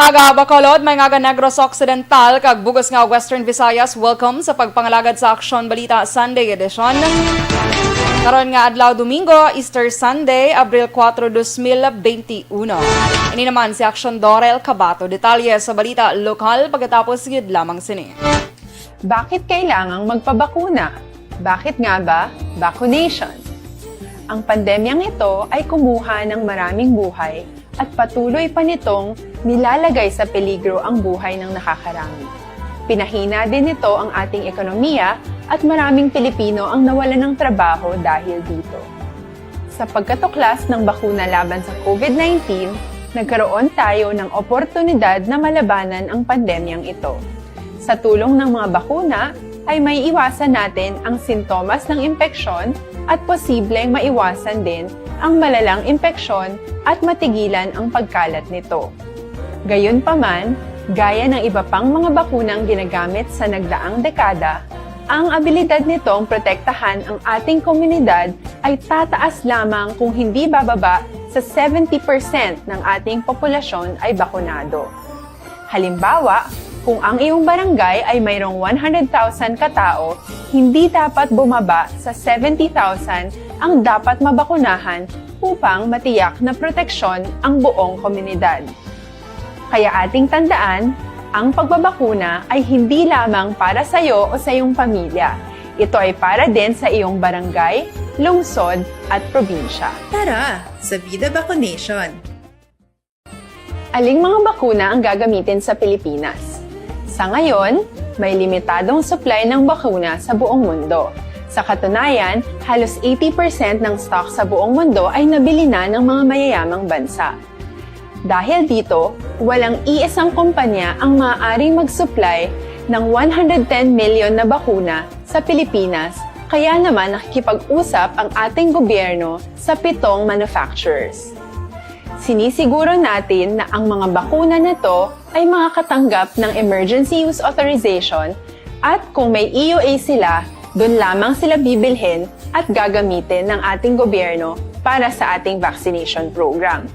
Aga Bacolod, may nga Negros Occidental, kag bugos nga Western Visayas, welcome sa pagpangalagad sa Aksyon Balita Sunday Edition. Karon nga adlaw Domingo, Easter Sunday, Abril 4, 2021. Ini naman si Aksyon Dorel Cabato. Detalye sa balita lokal pagkatapos gid lamang sini. Bakit kailangang magpabakuna? Bakit nga ba vaccination? Ang pandemyang ito ay kumuha ng maraming buhay at patuloy pa nitong nilalagay sa peligro ang buhay ng nakakarami. Pinahina din nito ang ating ekonomiya at maraming Pilipino ang nawalan ng trabaho dahil dito. Sa pagkatuklas ng bakuna laban sa COVID-19, nagkaroon tayo ng oportunidad na malabanan ang pandemyang ito. Sa tulong ng mga bakuna, ay may iwasan natin ang sintomas ng impeksyon at posibleng maiwasan din ang malalang impeksyon at matigilan ang pagkalat nito. Gayunpaman, gaya ng iba pang mga bakunang ginagamit sa nagdaang dekada, ang abilidad nitong protektahan ang ating komunidad ay tataas lamang kung hindi bababa sa 70% ng ating populasyon ay bakunado. Halimbawa, kung ang iyong barangay ay mayroong 100,000 katao, hindi dapat bumaba sa 70,000 ang dapat mabakunahan upang matiyak na proteksyon ang buong komunidad. Kaya ating tandaan, ang pagbabakuna ay hindi lamang para sa iyo o sa iyong pamilya. Ito ay para din sa iyong barangay, lungsod at probinsya. Tara, sa Vida Vaccination! Aling mga bakuna ang gagamitin sa Pilipinas? Sa ngayon, may limitadong supply ng bakuna sa buong mundo. Sa katunayan, halos 80% ng stock sa buong mundo ay nabili na ng mga mayayamang bansa. Dahil dito, walang iisang kumpanya ang maaaring mag-supply ng 110 million na bakuna sa Pilipinas, kaya naman nakikipag-usap ang ating gobyerno sa 7 manufacturers. Sinisiguro natin na ang mga bakuna na to ay makakatanggap ng Emergency Use Authorization at kung may EUA sila, doon lamang sila bibilhin at gagamitin ng ating gobyerno para sa ating vaccination program.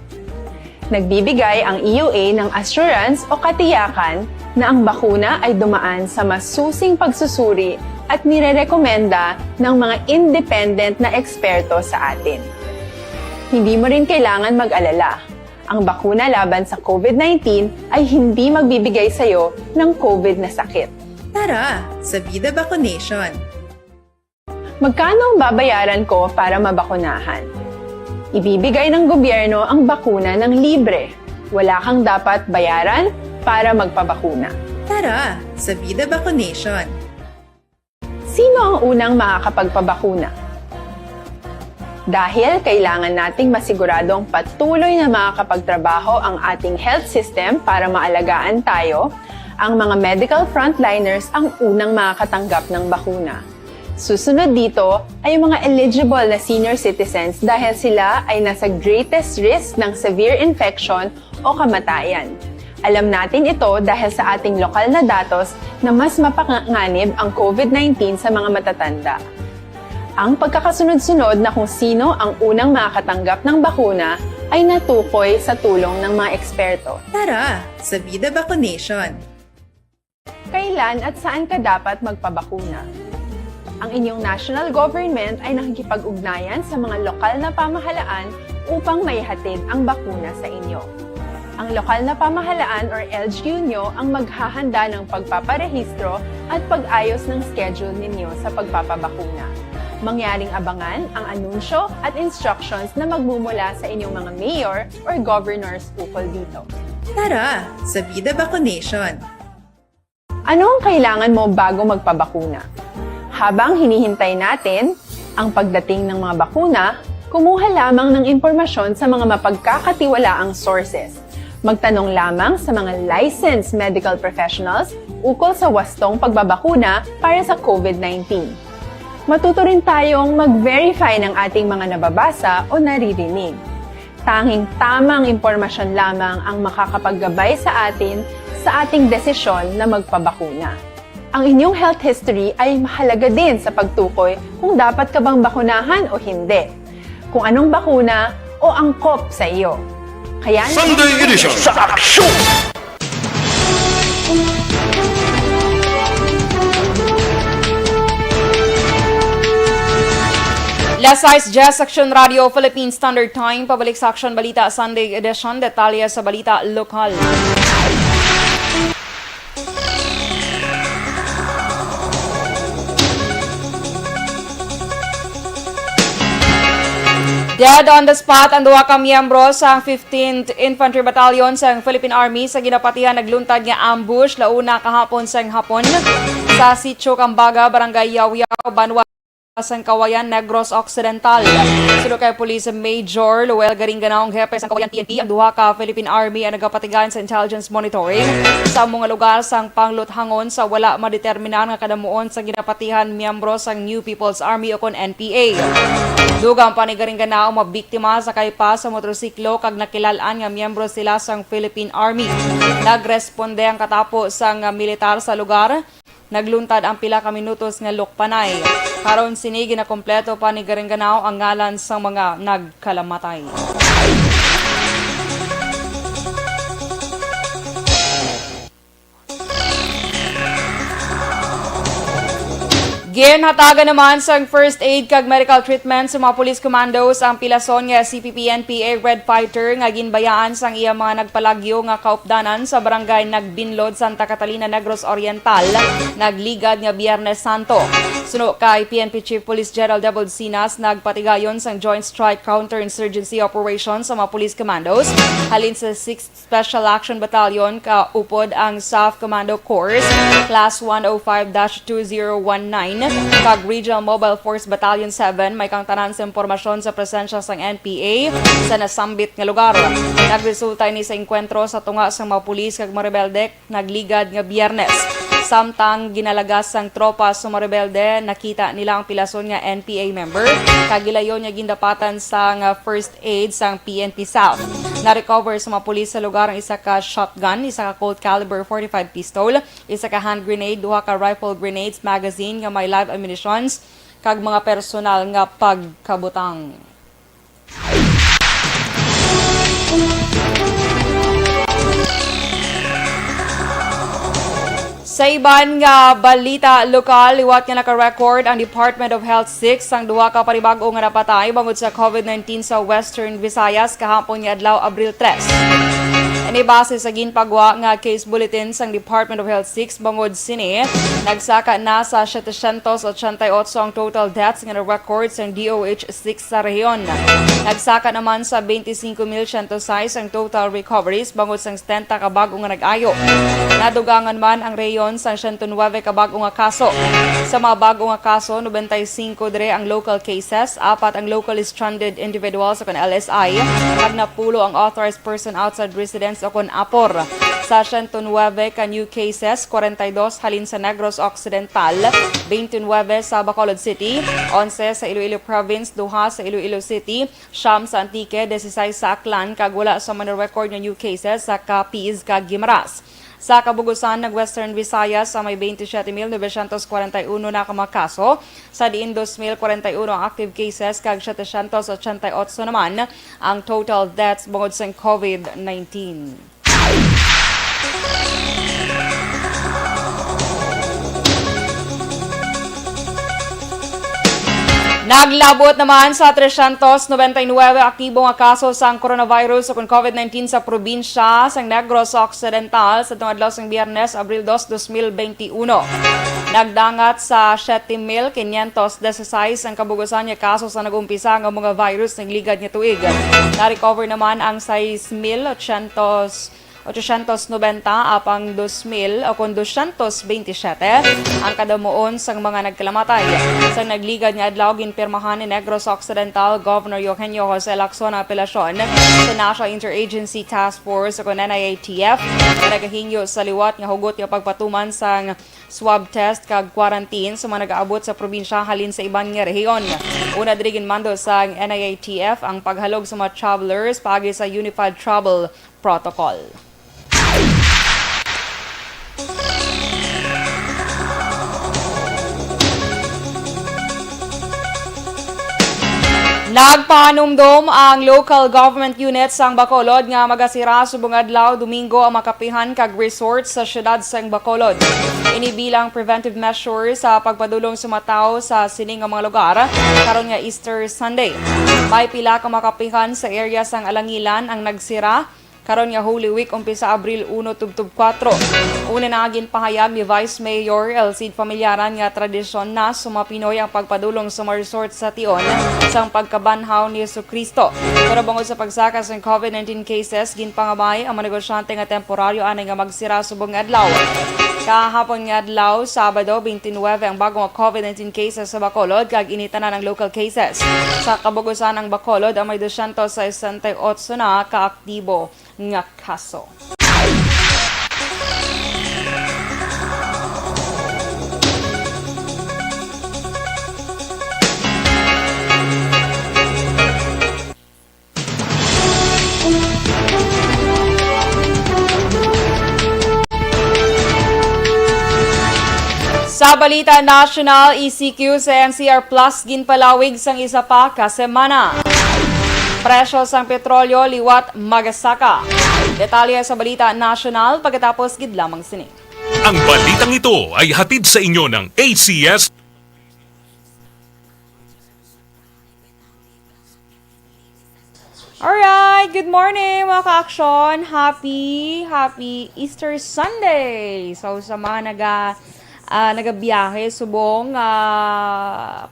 Nagbibigay ang EUA ng assurance o katiyakan na ang bakuna ay dumaan sa masusing pagsusuri at nirerekomenda ng mga independent na eksperto sa atin. Hindi mo rin kailangan mag-alala. Ang bakuna laban sa COVID-19 ay hindi magbibigay sa iyo ng COVID na sakit. Tara, sa Vida Vaccination! Magkano ang babayaran ko para mabakunahan? Ibibigay ng gobyerno ang bakuna ng libre. Wala kang dapat bayaran para magpabakuna. Tara, sa Vida Vaccination! Sino ang unang makakapagpabakuna? Dahil kailangan nating masiguradong patuloy na makakapagtrabaho ang ating health system para maalagaan tayo, ang mga medical frontliners ang unang makakatanggap ng bakuna. Susunod dito ay yung mga eligible na senior citizens dahil sila ay nasa greatest risk ng severe infection o kamatayan. Alam natin ito dahil sa ating lokal na datos na mas mapanganib ang COVID-19 sa mga matatanda. Ang pagkakasunod-sunod na kung sino ang unang makakatanggap ng bakuna ay natukoy sa tulong ng mga eksperto. Tara, sa Vida Vaccination! Kailan at saan ka dapat magpabakuna? Ang inyong national government ay nakikipag-ugnayan sa mga lokal na pamahalaan upang maihatid ang bakuna sa inyo. Ang lokal na pamahalaan or LGU nyo ang maghahanda ng pagpaparehistro at pag-ayos ng schedule ninyo sa pagpapabakuna. Mangyaring abangan ang anunsyo at instructions na magmumula sa inyong mga mayor or governors ukol dito. Tara, sa Vida Vaccination! Ano ang kailangan mo bago magpabakuna? Habang hinihintay natin ang pagdating ng mga bakuna, kumuha lamang ng impormasyon sa mga mapagkakatiwalaang sources. Magtanong lamang sa mga licensed medical professionals ukol sa wastong pagbabakuna para sa COVID-19. Matuto rin tayong mag-verify ng ating mga nababasa o naririnig. Tanging tamang impormasyon lamang ang makakapaggabay sa ating desisyon na magpabakuna. Ang inyong health history ay mahalaga din sa pagtukoy kung dapat ka bang bakunahan o hindi, kung anong bakuna o angkop sa iyo. Kaya Sunday Edition sa Aksyon! Alas 6, Jazz Aksyon Radio, Philippine Standard Time. Pabalik sa Aksyon Balita Sunday Edition. Detalye sa balita lokal. Dead on the spot ang duha ka miyembro sa 15th Infantry Battalion sa Philippine Army sa ginapatihan nagluntad nga ambush launa kahapon sa hapon sa Sitio Cambaga, Barangay Yaw-Yaw, Banwa sang Kawayan, Negros Occidental. Sulo kay Police Major Luel Garinganaong hepe sa Kawayan PNP ang duha ka Philippine Army ang nagapatigan sa intelligence monitoring sa mga lugar sang pangluthangon sa wala madeterminan nga kadamuon sa ginapatihan miyembro sang New People's Army o kon NPA. Dugang pa ni Garinganaong mabiktima sa kaypa sa motorsiklo kag nakilalaan nga miyembro sila sang Philippine Army. Nagresponde ang katapo sang militar sa lugar. Nagluntad ang pila ka minutos nga lukpanay. Karon sini ginakompleto pa ni Garinganaw ang ngalan sa mga nagkalamatay. Ginhatagan naman sa first aid kag medical treatment sa mga police commandos ang pilason nga CPP-NPA Red Fighter nga ginbayaan sang iya mga nagpalagyo nga kaupdanan sa barangay Nagbinlod, Santa Catalina, Negros Oriental, nagligad nga Biyernes Santo. Suno kay PNP Chief Police General Debol Sinas, nagpatigayon sang Joint Strike Counterinsurgency Operation sa mga police commandos halin sa 6th Special Action Battalion kaupod ang SAF Commando Corps Class 105-2019 kag Regional Mobile Force Battalion 7 may kang tanan sa impormasyon sa presensya sang NPA sa nasambit nga lugar. Nagresulta ini sa enkwentro sa tunga sa mga pulis kag mga rebelde nagligad nga Biyernes. Samtang ginalagas sang tropa sa mga rebelde, nakita nila ang pilason nga NPA member kag gilayon nga gindapatan sang first aid sang PNP South. Na-recover sa mga pulis sa lugar ang isa ka shotgun, isa ka Colt caliber 45 pistol, isa ka hand grenade, duha ka rifle grenades, magazine nga may live ammunitions, kag mga personal nga pagkabutang. Sa iban nga balita lokal, liwat nga naka-record ang Department of Health 6 ang duha ka panibag-o nga napatay bangod sa COVID-19 sa Western Visayas kahapon nga adlaw Abril 3. Ini base sa ginpagwa nga case bulletin sang Department of Health 6 bangod sini nagsaka na sa 788 ang total deaths nga na-record sa DOH 6 sa rehiyon. Nagsaka naman sa 25,106 ang total recoveries bangod sang 70 ka bag-o nga nag-ayo. Nadugangan man ang rehiyon sa 109 ka bag-o nga kaso. Sa mga bag-o nga kaso, 95 dire ang local cases, 4 ang locally stranded individuals o kon LSI, kag napulo ang authorized person outside residence o kon APOR. Sa 109 ka new cases, 42 halin sa Negros Occidental, 29 sa Bacolod City, 11 sa Iloilo Province, 2 sa Iloilo City, 9 sa Antique, 16 sa Aklan, kag wala sa man record nga new cases sa Capiz kag Guimaras. Sa kabugusan ng Western Visayas sa may 27,941 na ka mga kaso, sa diin 2,041 ang active cases kag 788 naman ang total deaths bungod sa COVID-19. Naglabot naman sa 399 aktibo nga kaso sa coronavirus o COVID-19 sa probinsya sa Negros Occidental sa tungadlaw sang Biyernes, Abril 2, 2021. Nagdangat sa 7,516 ang kabugusan nga kaso sa nagumpisa nga mga virus ng ligad nga tuig. Na-recover naman ang 6,890 apang 2,227 ang kadamuon sang mga nagkalamatay. Sa nagligad nga adlaw ginpirmahan ni Negros Occidental Governor Eugenio Jose Lacson ang apelasyon sa National Interagency Task Force o NIATF na nagahingyo sa liwat nga hugot nga pagpatuman sang swab test kag quarantine sa mga nag-aabot sa probinsya halin sa iban nga rehiyon. Una diri ginmando sa NIATF ang paghalog sa mga travelers paagi sa Unified Travel Protocol. Nagpanumdom ang local government unit sang Bacolod nga magasira subong adlaw Domingo ang makapihan kag resort sa syudad sang Bacolod. Inibilang preventive measures sa pagpadulong sumataw sa sining nga mga lugar karon nga Easter Sunday. May pila ka makapihan sa area sang Alangilan ang nagsira karon nga Holy Week umpisa Abril 1 tubtub 4. Una na ginpahayag ni Vice Mayor Elcid Familyaran nga tradisyon na sumapinoy ang pagpadulong sa mga resort sa Tion sang pagkabanhaw ni Jesucristo. Pero bangod sa pagsakas ng COVID-19 cases, ginpangamay ang mga negosyante nga temporaryo anay nga magsira subong adlaw. Kahapon nga adlaw, Sabado 29 ang bagong COVID-19 cases sa Bacolod kag initanan ng local cases. Sa kabugusan ng Bacolod, ang may 268 na kaaktibo nga kaso. Sa Balita National, ECQ sa NCR Plus ginpalawig sang isa pa ka semana. Presyo sang petrolyo liwat magasaka. Detalye sa Balita National pagkatapos gid lamang sini. Ang balitang ito ay hatid sa inyo ng ACS. Alright, good morning mga ka-aksyon. Happy Easter Sunday. So sa mga nagabiyahe subong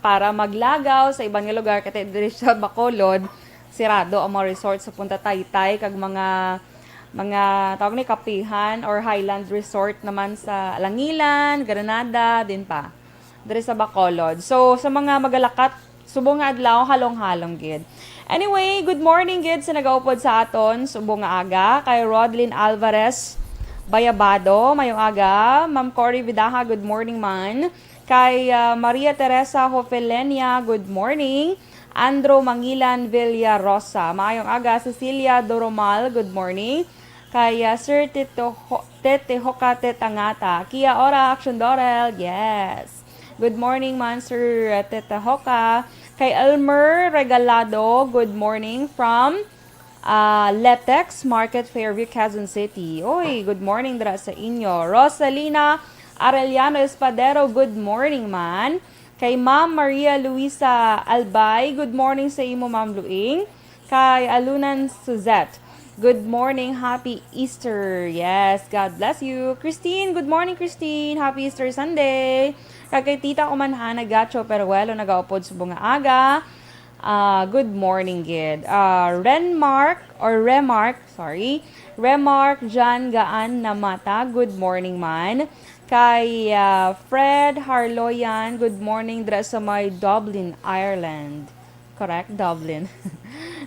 para maglagaw sa ibang lugar kay diri sa Bacolod, sirado ang mga resort sa Punta Taytay kag mga tawag ni kapihan or highland resort naman sa Langilan, Granada din pa diri sa Bacolod. So sa mga magalakat subong nga adlaw halong-halong gid. Anyway, good morning gid sa nagaupod sa aton subong nga aga kay Rodlyn Alvarez Bayabado, mayong aga. Ma'am Cory Vidaha, good morning man. Kay Maria Teresa Hofelenia, good morning. Andro Mangilan Villarosa, mayong aga. Cecilia Doromal, good morning. Kay Sir Tete Hokate Tangata. Kia ora, Aksyon Dorel, yes. Good morning man, Sir Tete Hoka. Kay Elmer Regalado, good morning from Letex Market Fairview, Quezon City. Oy, good morning dra sa inyo. Rosalina Arellano Espadero, good morning man. Kay Ma'am Maria Luisa Albay, good morning sa imo Ma'am Luing. Kay Alunan Suzette, good morning, happy Easter. Yes, God bless you. Christine, good morning Christine. Happy Easter Sunday. Kay Tita Umanhan Gacho Peruelo nagaupod sa bunga aga. Good morning, gid. Remark Jan Gaan Namata, good morning man. Kay Fred Harloyan, good morning dra sa may Dublin, Ireland. Correct, Dublin.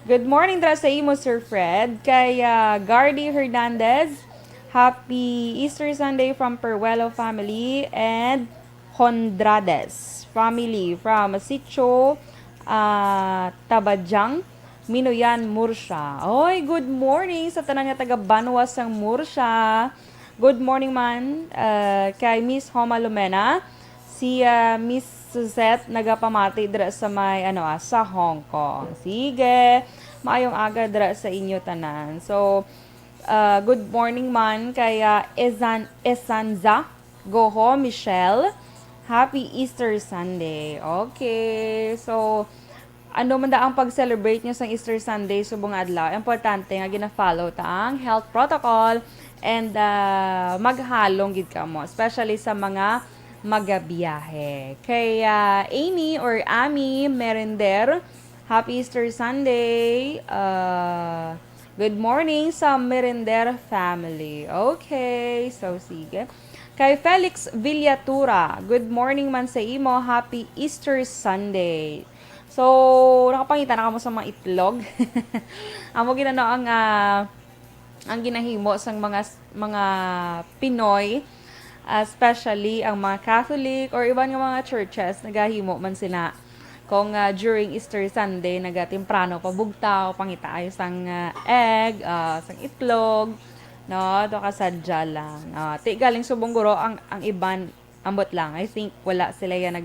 Good morning dra sa imo, Sir Fred. Kay Gardy Hernandez, happy Easter Sunday from Peruelo family and Hondrades family from Sitio Tabajang, Minoyan, Murcia. Oy, good morning sa tanan nga taga Banwas sang Murcia. Good morning man kay Miss Homa Lumena. Si Miss Suzette nagapamati dira sa may sa Hong Kong. Sige, maayong aga dira sa inyo tanan. So, good morning man kay Esanza Goho Michelle. Happy Easter Sunday. Okay. So, ano man da ang pag-celebrate nyo sa Easter Sunday subong adlaw? Importante nga gina-follow ta ang health protocol and maghalong gid ka mo, especially sa mga magabiyahe. Kay Amy or Ami Merender, happy Easter Sunday. Good morning sa Merender family. Okay. So, sige. Kay Felix Villatura, good morning man sa imo, happy Easter Sunday. So, nakapangita na kamo sa mga itlog. Amo ginano ang ginahimo sang mga Pinoy, especially ang mga Catholic or ibang mga churches, nagahimo man sila kung during Easter Sunday nagatimprano pabugtaw, pangitaay sang egg, sang itlog. No, do kasadya lang. Ti galing subong guro ang iban ambot lang. I think wala sila yan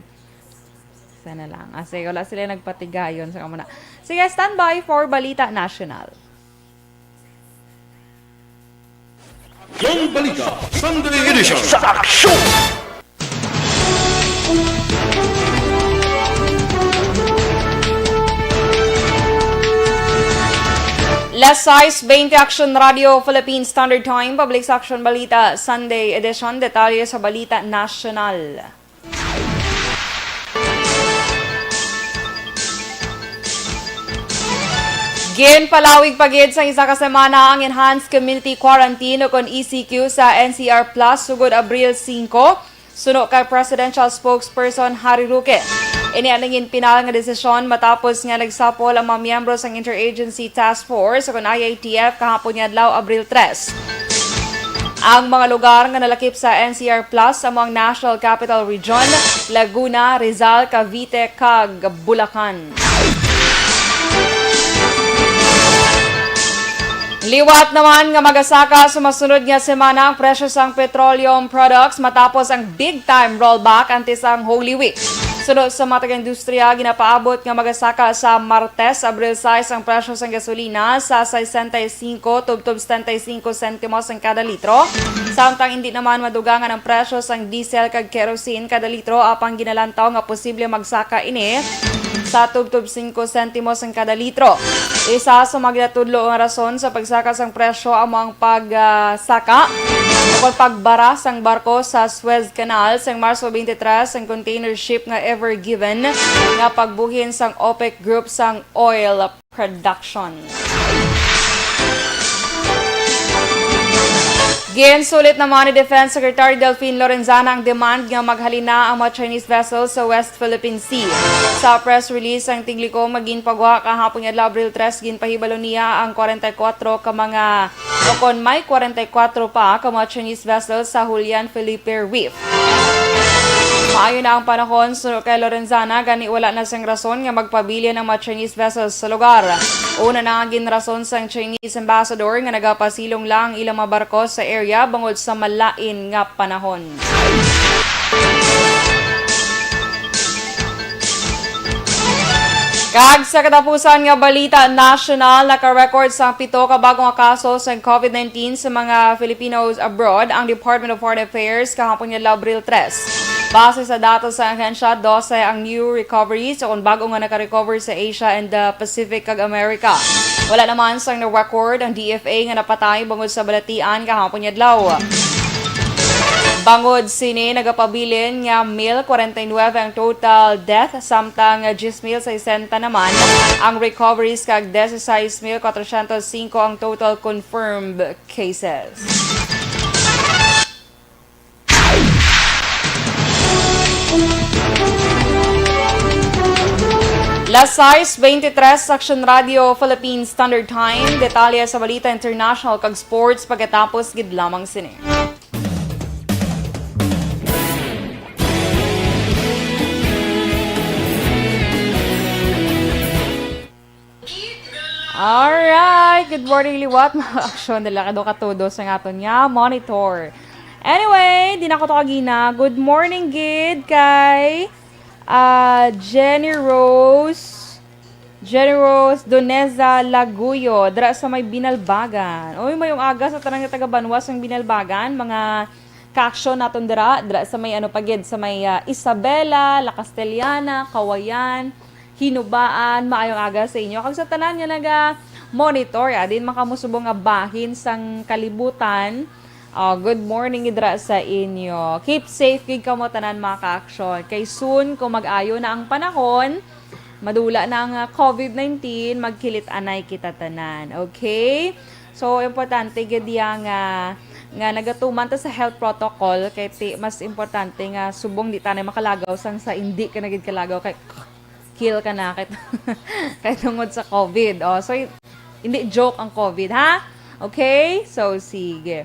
na lang. Sige, wala sila nagpatigayon sa kamuna. Sige, standby for Balita National. Yung Balita Sunday Edition sa Aksyon! Last size 20 Action Radio Philippine Standard Time Public Action Balita Sunday Edition. Detalye sa Balita National. Ginpalawig pagid sa isa ka semana ang Enhanced Community Quarantine o kon ECQ sa NCR Plus sugod Abril 5, suno kay Presidential Spokesperson Harry Roque. Inialingin pinal nga desisyon matapos nga nagsapol ang mga miyembro sa Interagency Task Force o kon IATF kahapon nga adlaw Abril 3. Ang mga lugar nga nalakip sa NCR Plus sa mga National Capital Region, Laguna, Rizal, Cavite, kag Bulacan. Liwat naman nga magasaka sa masunod nga semana ang presyo sang petroleum products matapos ang big-time rollback antes ang Holy Week. Sunod sa matag industriya, ginapaabot nga magasaka sa Martes, Abril 6 ang presyo sang gasolina sa 65 tubtob 75 sentimos ang kada litro. Samtang hindi naman madugangan ang presyo sang diesel kag kerosene kada litro apang ginalantaw nga posible magsaka ini sa tubtob 5 sentimos ang kada litro. Isa sa magdatudlo ang rason sa pagsaka sang presyo among pagsaka o pagbara sang barko sa Suez Canal sang Marso 23 ang container ship nga Ever Given nga pagbuhin sang OPEC group sang oil production. Ginsulit naman ni Defense Secretary Delphine Lorenzana ang demand nga maghalina ang mga Chinese vessels sa West Philippine Sea. Sa press release ang tingliko maginpagwa kahapon nga Abril 3 ginpahibalo niya ang 44 ka mga o kon may 44 pa ka mga Chinese vessels sa Julian Felipe Reef. Maayo na ang panahon suno kay Lorenzana gani wala na sang rason nga magpabilin ang mga Chinese vessels sa lugar. Una na ang ginrason sang Chinese ambassador nga nagapasilong lang ilang mga barko sa area bangod sa malain nga panahon. Kag sa katapusan nga Balita National, naka-record sa 7 ka bagong kaso sa COVID-19 sa mga Filipinos abroad ang Department of Foreign Affairs kahapon nga Abril 3. Base sa datos sa ahensya, 12 ang new recoveries o kung bago nga naka-recover sa Asia and the Pacific kag America. Wala naman sang na-record ang DFA nga napatay bangod sa balatian kahapon nga adlaw. Bangod sini nagapabilin nga 1,049 ang total death samtang 10,060 naman ang recoveries kag 16,405 ang total confirmed cases. Last size 23 Action Radio Philippine Standard Time. Detalye sa Balita International kag sports pagkatapos gid lamang sini. Alright, good morning liwat mga aksyon nila kado katudo sa ngaton nga monitor. Anyway, di na ko to kagina. Good morning gid kay Jenny Rose Doneza Laguyo dra sa may Binalbagan. Oy, mayong aga sa tanang taga Banwas ng Binalbagan, mga ka-aksyon naton dra sa may pagid sa may Isabela, La Castellana, Kawayan, Hinubaan, maayong aga sa inyo. Kag sa tanan nga naga-monitor, din makamusubong nga bahin sang kalibutan. Good morning idra sa inyo. Keep safe gid kamo tanan mga ka-aksyon. Kay soon kung mag-ayo na ang panahon, madula na ang COVID-19, magkilit anay kita tanan. Okay? So importante gid nga nagatuman ta sa health protocol kay mas importante nga subong di tanay makalagaw sang sa hindi ka nagid kalagaw kay kill ka na kay tungod sa COVID. So hindi joke ang COVID, ha? Okay? So sige.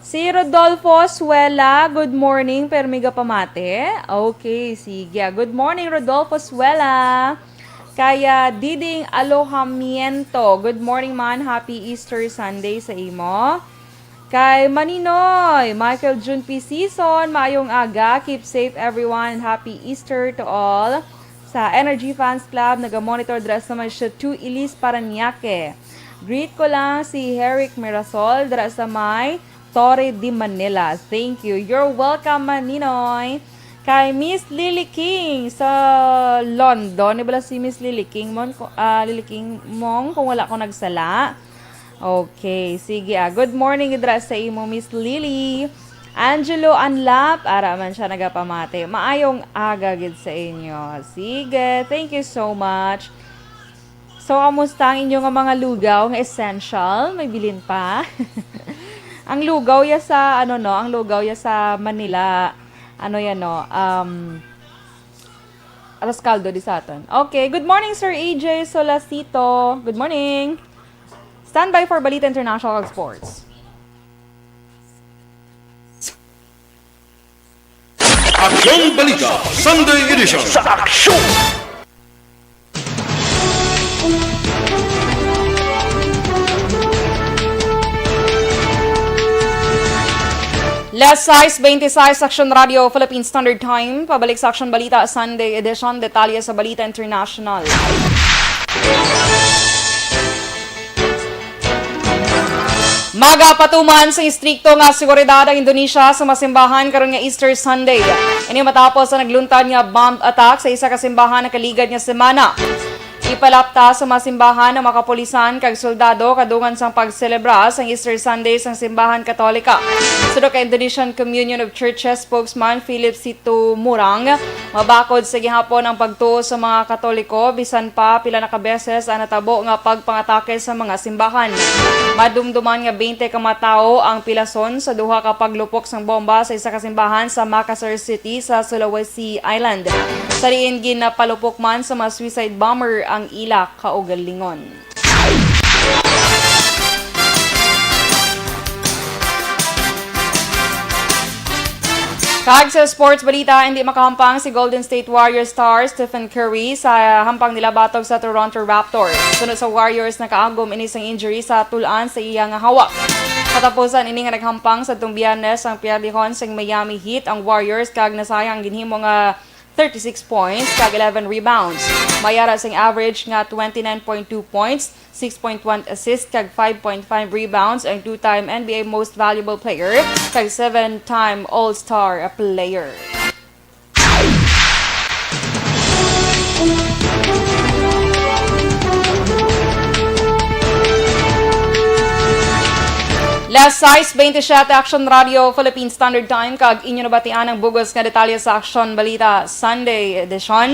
Si Rodolfo Suela, good morning, permiga pamate. Okay, sige. Good morning, Rodolfo Suela. Kaya Diding Alohamiento, good morning man, happy Easter Sunday sa imo. Kay Maninoy, Michael June P. Season, maayong aga, keep safe everyone, happy Easter to all. sa Energy Fans Club, naga-monitor dress naman siya 2 Ilis Paranaque. Greet ko lang si Herrick Mirasol dress sa may Torre de Manila. Thank you. You're welcome, Maninoy. Kay Miss Lily King sa London. Ibala si Miss Lily King mong kung wala ko nagsala. Okay, sige. Good morning idras sa imo, Miss Lily. Angelo Anlap, ara man siya nagapamate. Maayong aga gid sa inyo. Sige, thank you so much. So, kamusta ang inyong mga lugaw ng essential? May bilin pa? Ang lugaw ya sa ang lugaw ya sa Manila. Alas Caldo di sa aton. Okay, good morning Sir AJ Solacito. Good morning. Stand by for Balita International Sports. Aksyon Balita Sunday Edition sa Aksyon! Last size 26 Aksyon Radio Philippine Standard Time. Pabalik sa Aksyon Balita Sunday Edition. Detalye sa Balita International. Magapatuman sa istrikto nga seguridad ang Indonesia sa masimbahan karon nga Easter Sunday. Ini matapos sa nagluntad nga bomb attack sa isa ka simbahan na kaligad nga semana. Ipalapta sa masimbahan ng makapulisan kag soldado kadungan sang pagselebra sa Easter Sunday sa simbahan Katolika. Sudok ka Indonesian Communion of Churches spokesman Philip Situ Murang, mabakod sa gihapon ang pagtuo sa mga Katoliko bisan pa pila na ka beses ang natabo nga pagpangatake sa mga simbahan. Madumduman nga 20 ka matawo ang pilason sa duha ka paglupok sang bomba sa isa ka simbahan sa Makassar City sa Sulawesi Island. Sa diin ginapalupok man sa mga suicide bomber ang ila kaugalingon. Kag sa sports balita, hindi makahampang si Golden State Warriors star Stephen Curry sa hampang nila batog sa Toronto Raptors. Sunod sa Warriors, nakaagom ini sang injury sa tulan sa iyang hawak. Katapusan ini nga naghampang sa tung Biyernes ang pierdihon sa Miami Heat ang Warriors kag nasayang ginhimo nga 36 points kag 11 rebounds. Mayara sang average nga 29.2 points, 6.1 assists kag 5.5 rebounds ang two-time NBA Most Valuable Player kag 7-time All-Star player. Last size 27 Aksyon Radio Philippine Standard Time kag inyo nabatian ang bugos nga detalye sa Aksyon Balita Sunday Edition.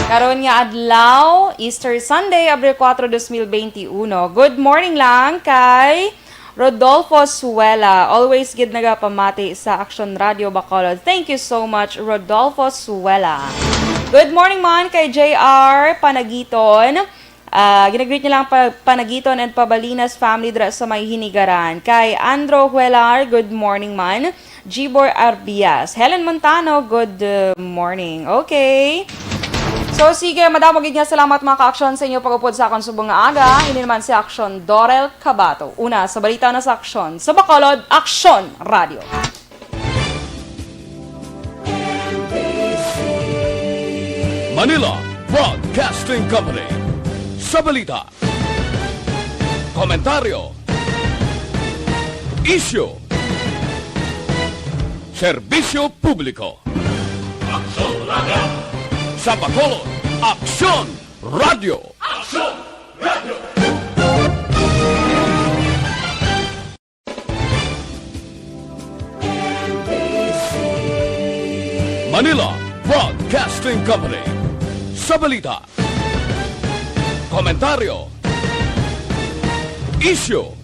Karon nga adlaw Easter Sunday Abril 4, 2021. Good morning lang kay Rodolfo Suela. Always gid nagapamati sa Aksyon Radio Bacolod. Thank you so much Rodolfo Suela. Good morning man kay JR Panagiton. Ginagreet niya lang Panagiton and Pabalinas family dra sa may Hinigaran. Kay Andro Huelar, good morning man. Gibor Arbias. Helen Montano, good morning. Okay. So sige, madamo gid nga salamat mga ka-aksyon sa inyo pagupod sa akong subong nga aga. Ini naman si Aksyon Dorel Cabato. Una sa balita na sa Aksyon. Sa Bacolod, Aksyon Radio. Manila Broadcasting Company. Sa balita, komentaryo, issue, serbisyo publiko. Aksyon Radio. Sa Bacolod, Aksyon Radio. Aksyon Radio. Manila Broadcasting Company. Sa balita, komentaryo, issue,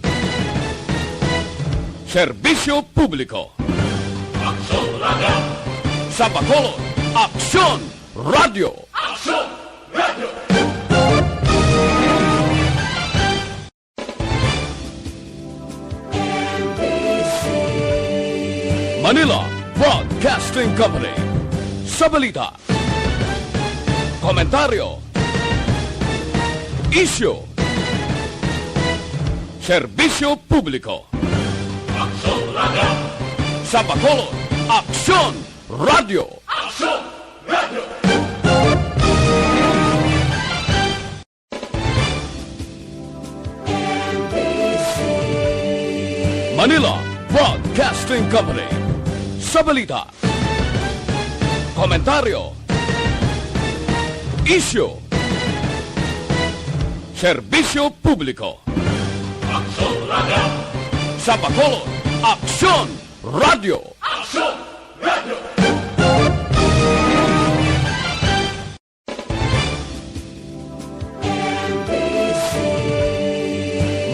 serbisyo publiko. Aksyon Radio. Sa Bacolod, Aksyon Radio. Aksyon Radio. Manila Broadcasting Company. Sa balita, komentaryo, issue, serbisyo publiko. Aksyon Radio. Sa Bacolod, Aksyon Radio. Aksyon Radio. Manila Broadcasting Company. Sa balita, komentaryo, isyu, serbisyo publiko. Aksyon Radio. Sa Bacolod, Aksyon Radio. Aksyon Radio.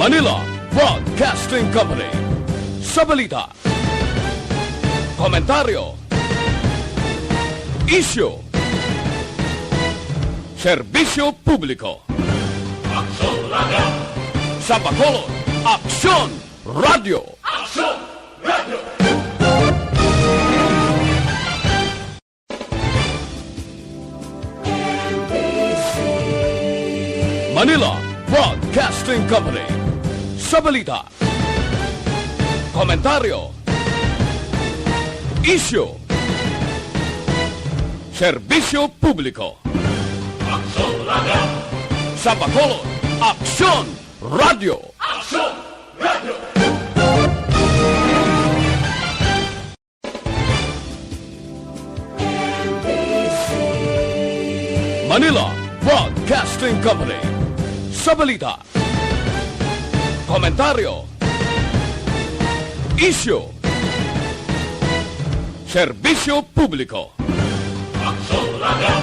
Manila Broadcasting Company. Sa balita, komentaryo, isyu, serbisyo publiko. Aksyon Radio. Sa Bacolod, Aksyon Radio. Aksyon Radio. Manila Broadcasting Company. Sa balita, komentaryo, isyu, serbisyo publiko. Aksyon Radio. Sa Bacolod, Aksyon Radio. Aksyon Radio. Manila Broadcasting Company. Sa balita, komentaryo, isyu, serbisyo publiko. Aksyon Radio.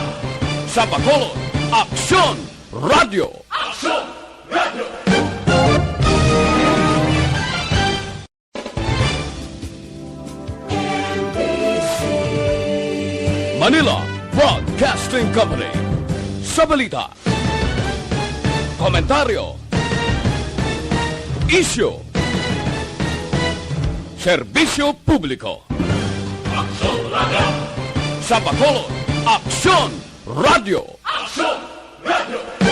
Sa Bacolod, Aksyon Radio. Aksyon Radio. Manila Broadcasting Company. Sa balita, komentaryo, isyu, serbisyo publiko. Aksyon Radio. Sa Bacolod, Aksyon Radio. Aksyon Radio.